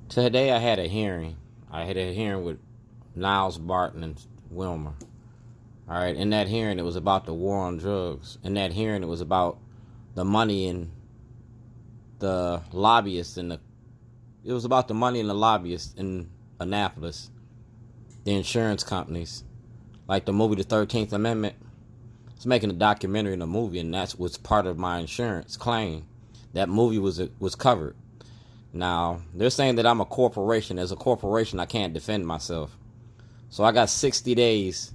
Today I had a hearing. I had a hearing with Niles Barton and Wilmer. All right. In that hearing, it was about the war on drugs. In that hearing, it was about the money and the lobbyists and the. It was about the money and the lobbyists in Annapolis, the insurance companies, like the movie The 13th Amendment. It's making a documentary and a movie, and that's what's part of my insurance claim. That movie was covered. Now, they're saying that I'm a corporation. As a corporation, I can't defend myself. So I got 60 days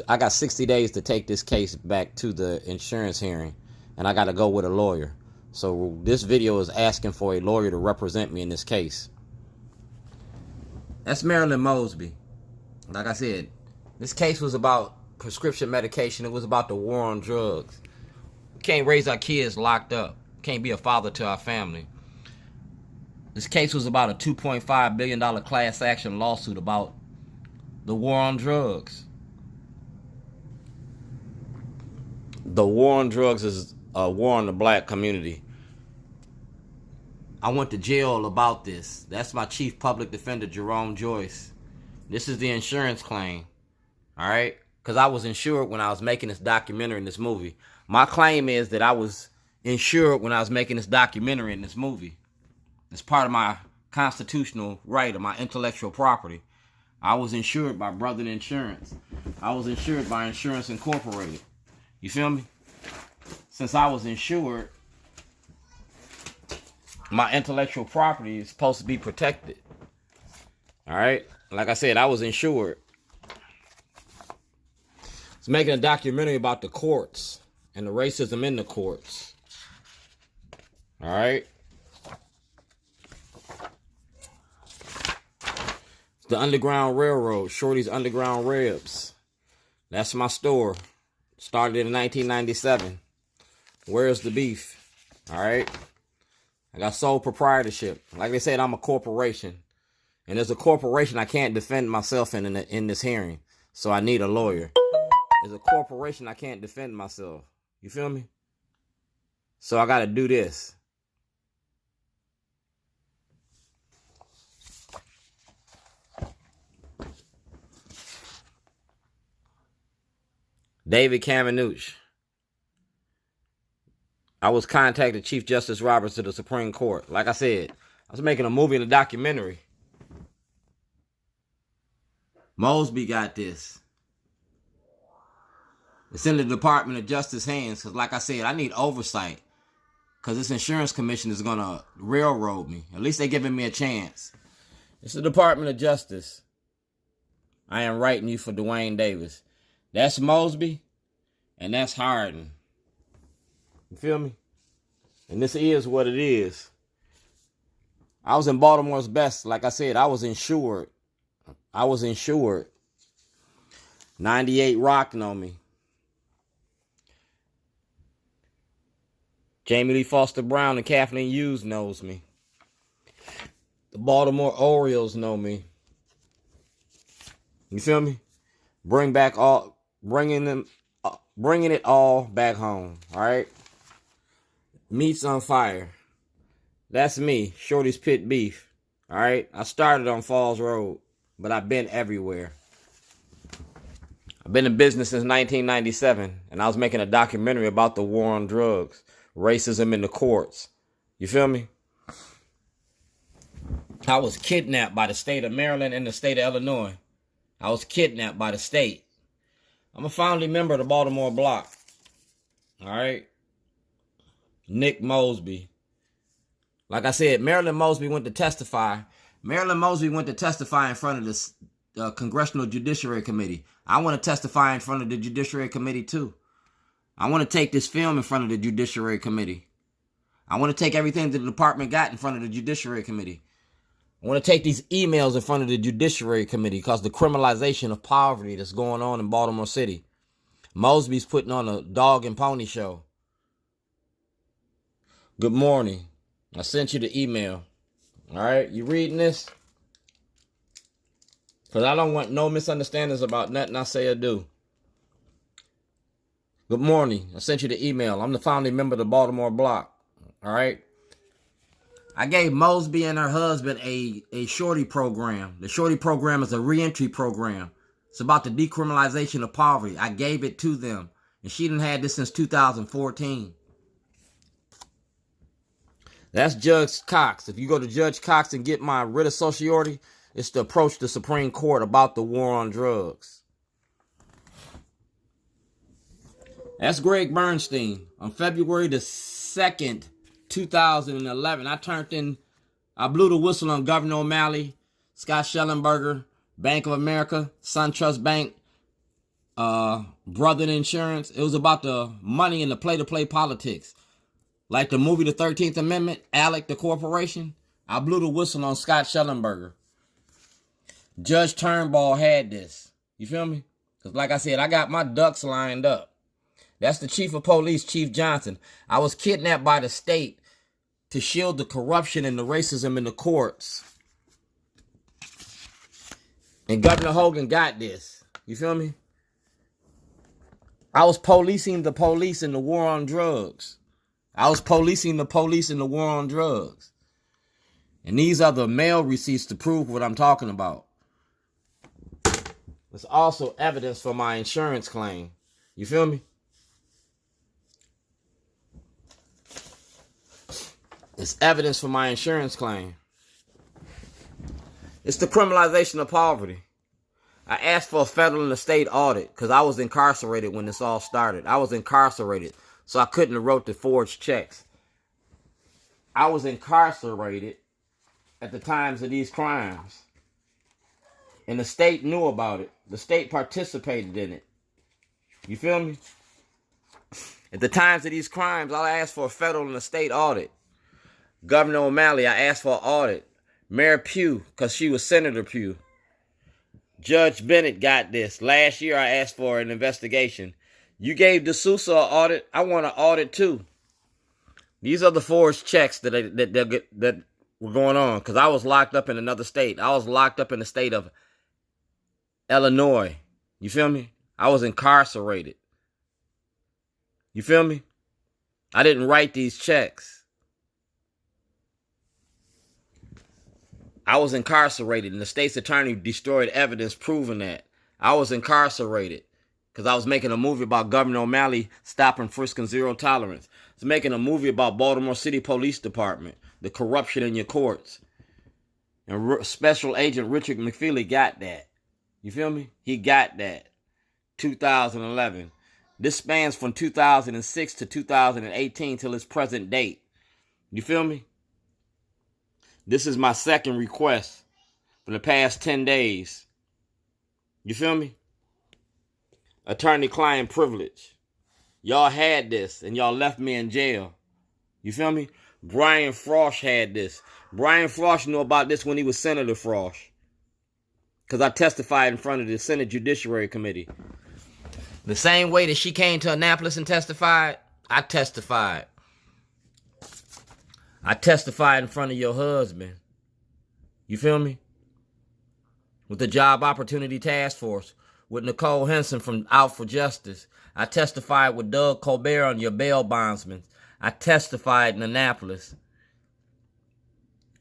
I got 60 days to take this case back to the insurance hearing, and I got to go with a lawyer. So this video is asking for a lawyer to represent me in this case. That's Marilyn Mosby. Like I said, this case was about prescription medication. It was about the war on drugs. We can't raise our kids locked up. Can't be a father to our family. This case was about a $2.5 billion class action lawsuit about the war on drugs. The war on drugs is a war on the black community. I went to jail about this. That's my chief public defender, Jerome Joyce. This is the insurance claim. All right? Because I was insured when I was making this documentary in this movie. My claim is that I was insured when I was making this documentary in this movie. It's part of my constitutional right of my intellectual property. I was insured by Brother Insurance. I was insured by Insurance Incorporated. You feel me? Since I was insured, my intellectual property is supposed to be protected. All right? Like I said, I was insured. It's making a documentary about the courts and the racism in the courts. All right? The Underground Railroad, Shorty's Underground Ribs. That's my store. Started in 1997. Where's the beef? All right. I got sole proprietorship. Like they said, I'm a corporation. And as a corporation, I can't defend myself in this hearing. So I need a lawyer. As a corporation, I can't defend myself. You feel me? So I got to do this. David Kamenuch. I was contacted Chief Justice Roberts of the Supreme Court. Like I said, I was making a movie and a documentary. Mosby got this. It's in the Department of Justice hands because, like I said, I need oversight because this insurance commission is going to railroad me. At least they're giving me a chance. It's the Department of Justice. I am writing you for Dwayne Davis. That's Mosby, and that's Harden. You feel me? And this is what it is. I was in Baltimore's best. Like I said, I was insured. 98 Rock know me. Jamie Lee Foster Brown and Kathleen Hughes knows me. The Baltimore Orioles know me. You feel me? Bringing it all back home. All right. Meat's on fire. That's me, Shorty's Pit Beef. All right. I started on Falls Road, but I've been everywhere. I've been in business since 1997, and I was making a documentary about the war on drugs, racism in the courts. You feel me? I was kidnapped by the state of Maryland and the state of Illinois. I was kidnapped by the state. I'm a founding member of the Baltimore Block. All right. Nick Mosby. Like I said, Marilyn Mosby went to testify. Marilyn Mosby went to testify in front of the Congressional Judiciary Committee. I want to testify in front of the Judiciary Committee too. I want to take this film in front of the Judiciary Committee. I want to take everything that the department got in front of the Judiciary Committee. I want to take these emails in front of the Judiciary Committee because the criminalization of poverty that's going on in Baltimore City. Mosby's putting on a dog and pony show. Good morning. I sent you the email. All right, you reading this? Because I don't want no misunderstandings about nothing I say or do. Good morning. I sent you the email. I'm the founding member of the Baltimore Block. All right. I gave Mosby and her husband a shorty program. The shorty program is a reentry program. It's about the decriminalization of poverty. I gave it to them. And she done had this since 2014. That's Judge Cox. If you go to Judge Cox and get my writ of certiorari, it's to approach the Supreme Court about the war on drugs. That's Greg Bernstein. On February the 2nd, 2011, I blew the whistle on Governor O'Malley, Scott Schellenberger, Bank of America, SunTrust Bank, Brother Insurance. It was about the money and the play-to-play politics. Like the movie The 13th Amendment, Alec the Corporation. I blew the whistle on Scott Schellenberger. Judge Turnbull had this. You feel me? Because like I said, I got my ducks lined up. That's the chief of police, Chief Johnson. I was kidnapped by the state to shield the corruption and the racism in the courts. And Governor Hogan got this. You feel me? I was policing the police in the war on drugs. I was policing the police in the war on drugs. And these are the mail receipts to prove what I'm talking about. There's also evidence for my insurance claim. You feel me? It's evidence for my insurance claim. It's the criminalization of poverty. I asked for a federal and a state audit because I was incarcerated when this all started. I was incarcerated, so I couldn't have wrote the forged checks. I was incarcerated at the times of these crimes. And the state knew about it. The state participated in it. You feel me? At the times of these crimes, I asked for a federal and a state audit. Governor O'Malley, I asked for an audit. Mayor Pugh, because she was Senator Pugh. Judge Bennett got this. Last year, I asked for an investigation. You gave D'Souza an audit. I want an audit, too. These are the forged checks that were going on, because I was locked up in another state. I was locked up in the state of Illinois. You feel me? I was incarcerated. You feel me? I didn't write these checks. I was incarcerated, and the state's attorney destroyed evidence proving that. I was incarcerated because I was making a movie about Governor O'Malley stopping, frisk, and zero tolerance. I was making a movie about Baltimore City Police Department, the corruption in your courts. And Special Agent Richard McFeely got that. You feel me? He got that. 2011. This spans from 2006 to 2018 till its present date. You feel me? This is my second request for the past 10 days. You feel me? Attorney-client privilege. Y'all had this and y'all left me in jail. You feel me? Brian Frosh had this. Brian Frosh knew about this when he was Senator Frosh. Because I testified in front of the Senate Judiciary Committee. The same way that she came to Annapolis and testified, I testified. I testified in front of your husband. You feel me? With the Job Opportunity Task Force. With Nicole Henson from Out for Justice. I testified with Doug Colbert on your bail bondsmen. I testified in Annapolis.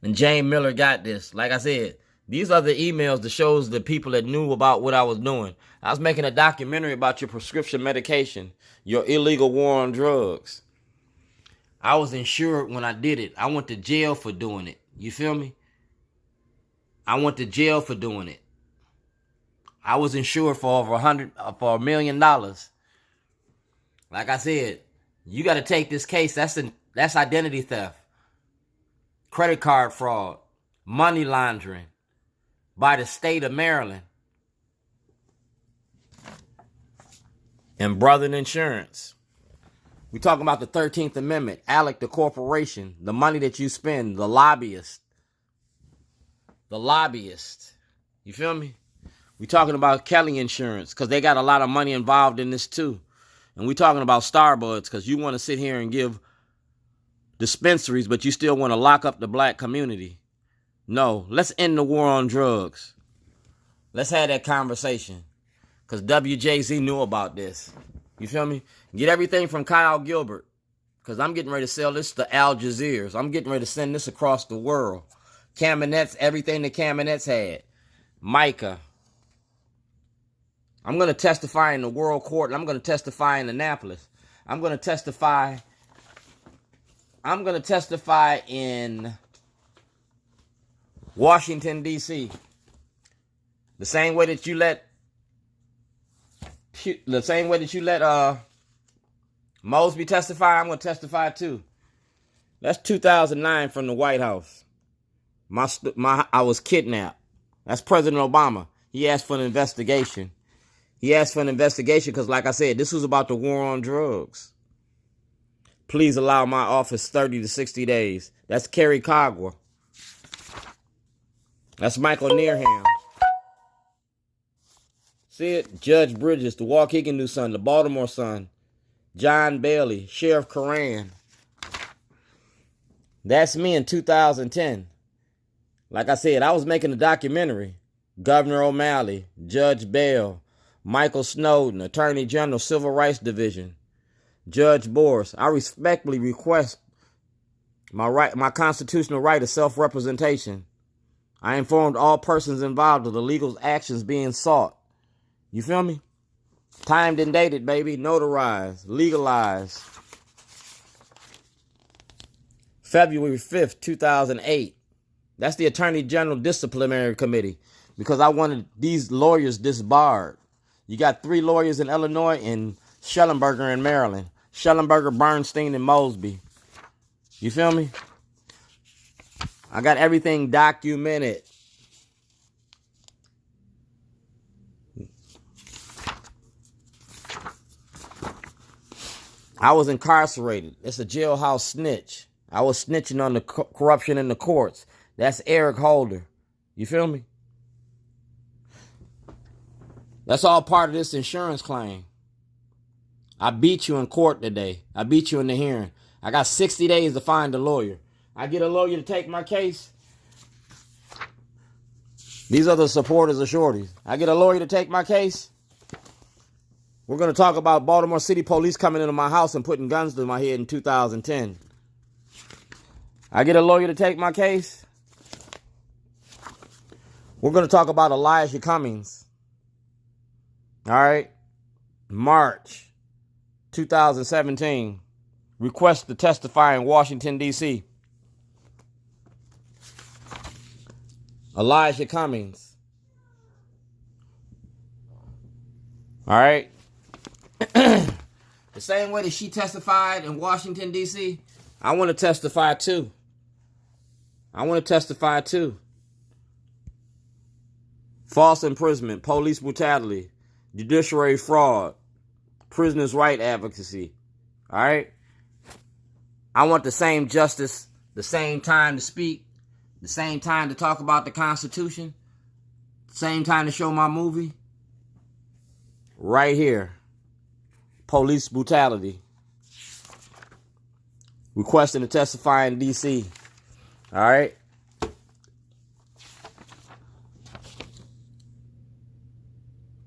And Jane Miller got this. Like I said, these are the emails that shows the people that knew about what I was doing. I was making a documentary about your prescription medication. Your illegal war on drugs. I was insured when I did it. I went to jail for doing it. You feel me? I went to jail for doing it. I was insured for over $1 million. Like I said, you got to take this case. That's identity theft, credit card fraud, money laundering by the state of Maryland, and Brother Insurance. We talking about the 13th Amendment, Alec the Corporation, the money that you spend, the lobbyist. The lobbyist. You feel me? We talking about Kelly Insurance because they got a lot of money involved in this too. And we talking about Starbucks because you want to sit here and give dispensaries, but you still want to lock up the black community. No, let's end the war on drugs. Let's have that conversation because WJZ knew about this. You feel me? Get everything from Kyle Gilbert. because I'm getting ready to sell this to Al Jazeera. I'm getting ready to send this across the world. Caminets, everything the Caminets had. Micah. I'm going to testify in the world court, and I'm going to testify in Annapolis. I'm going to testify in Washington, D.C. The same way that you let Mosby testify, I'm going to testify too. That's 2009 from the White House. I was kidnapped. That's President Obama. He asked for an investigation. Because, like I said, this was about the war on drugs. Please allow my office 30 to 60 days. That's Kerry Cogwa. That's Michael Nearham. See it? Judge Bridges, the Waukegan News Sun, the Baltimore Sun, John Bailey, Sheriff Coran. That's me in 2010. Like I said, I was making a documentary. Governor O'Malley, Judge Bell, Michael Snowden, Attorney General, Civil Rights Division, Judge Boris. I respectfully request my constitutional right of self-representation. I informed all persons involved of the legal actions being sought. You feel me? Timed and dated, baby. Notarized. Legalized. February 5th, 2008. That's the Attorney General Disciplinary Committee. Because I wanted these lawyers disbarred. You got 3 lawyers in Illinois and Schellenberger in Maryland. Schellenberger, Bernstein, and Mosby. You feel me? I got everything documented. I was incarcerated. It's a jailhouse snitch. I was snitching on the corruption in the courts. That's Eric Holder. You feel me? That's all part of this insurance claim. I beat you in court today. I beat you in the hearing. I got 60 days to find a lawyer. I get a lawyer to take my case. These are the supporters of Shorties. I get a lawyer to take my case. We're going to talk about Baltimore City Police coming into my house and putting guns to my head in 2010. I get a lawyer to take my case. We're going to talk about Elijah Cummings. All right. March 2017. Request to testify in Washington, D.C. Elijah Cummings. All right. The same way that she testified in Washington, D.C., I want to testify too. False imprisonment, police brutality, judiciary fraud, prisoners' right advocacy. All right? I want the same justice, the same time to speak, the same time to talk about the Constitution, same time to show my movie. Right here. Police brutality. Requesting to testify in D.C. All right?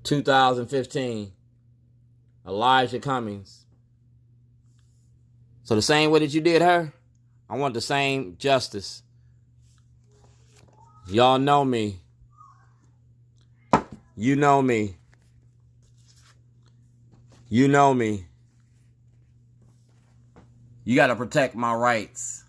(2015) Elijah Cummings. So the same way that you did her, I want the same justice. Y'all know me. You know me. You know me. You got to protect my rights.